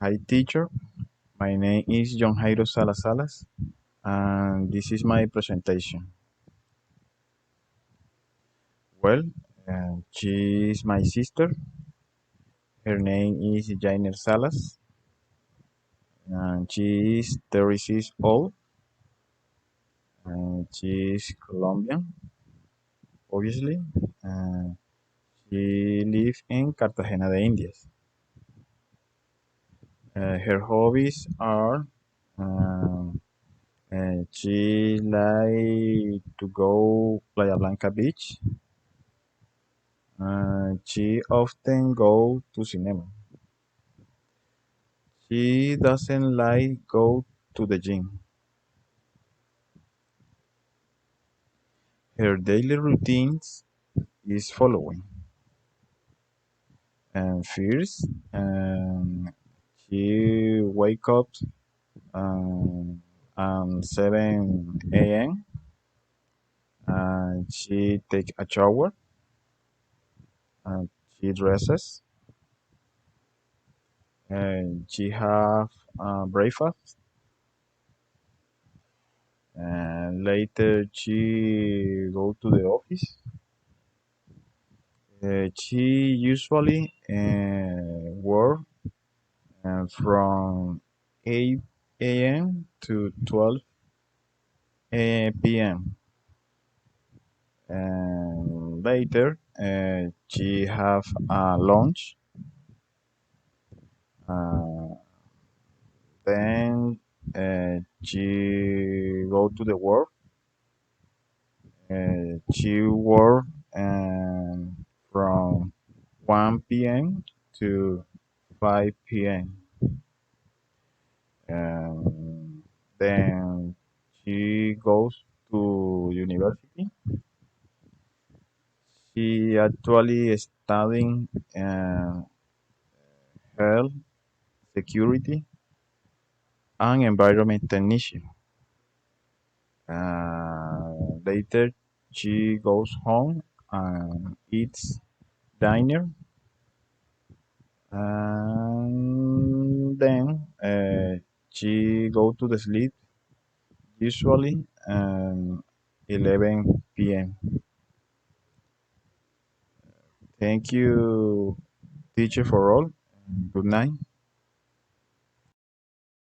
Hi teacher, my name is John Jairo Salas and this is my presentation. Well, she is my sister. Her name is Jainer Salas and she is 36 old and she is Colombian, obviously. And she lives in Cartagena de Indias. Her hobbies are um, she like to go Playa Blanca Beach. She often go to cinema. She doesn't like go to the gym. Her daily routines is following. And first, she wake up um, at 7 a.m. and she take a shower and she dresses and she have breakfast and later she go to the office. She usually work from 8 a.m. to 12 p.m. And later she have a lunch. Uh, then she go to the work. She work from 1 p.m. to 5 p.m. And then she goes to university. She actually studying health, security, and environment technician. Later, she goes home and eats dinner, and then she go to the sleep usually 11 p.m. Thank you, teacher, for all. Good night.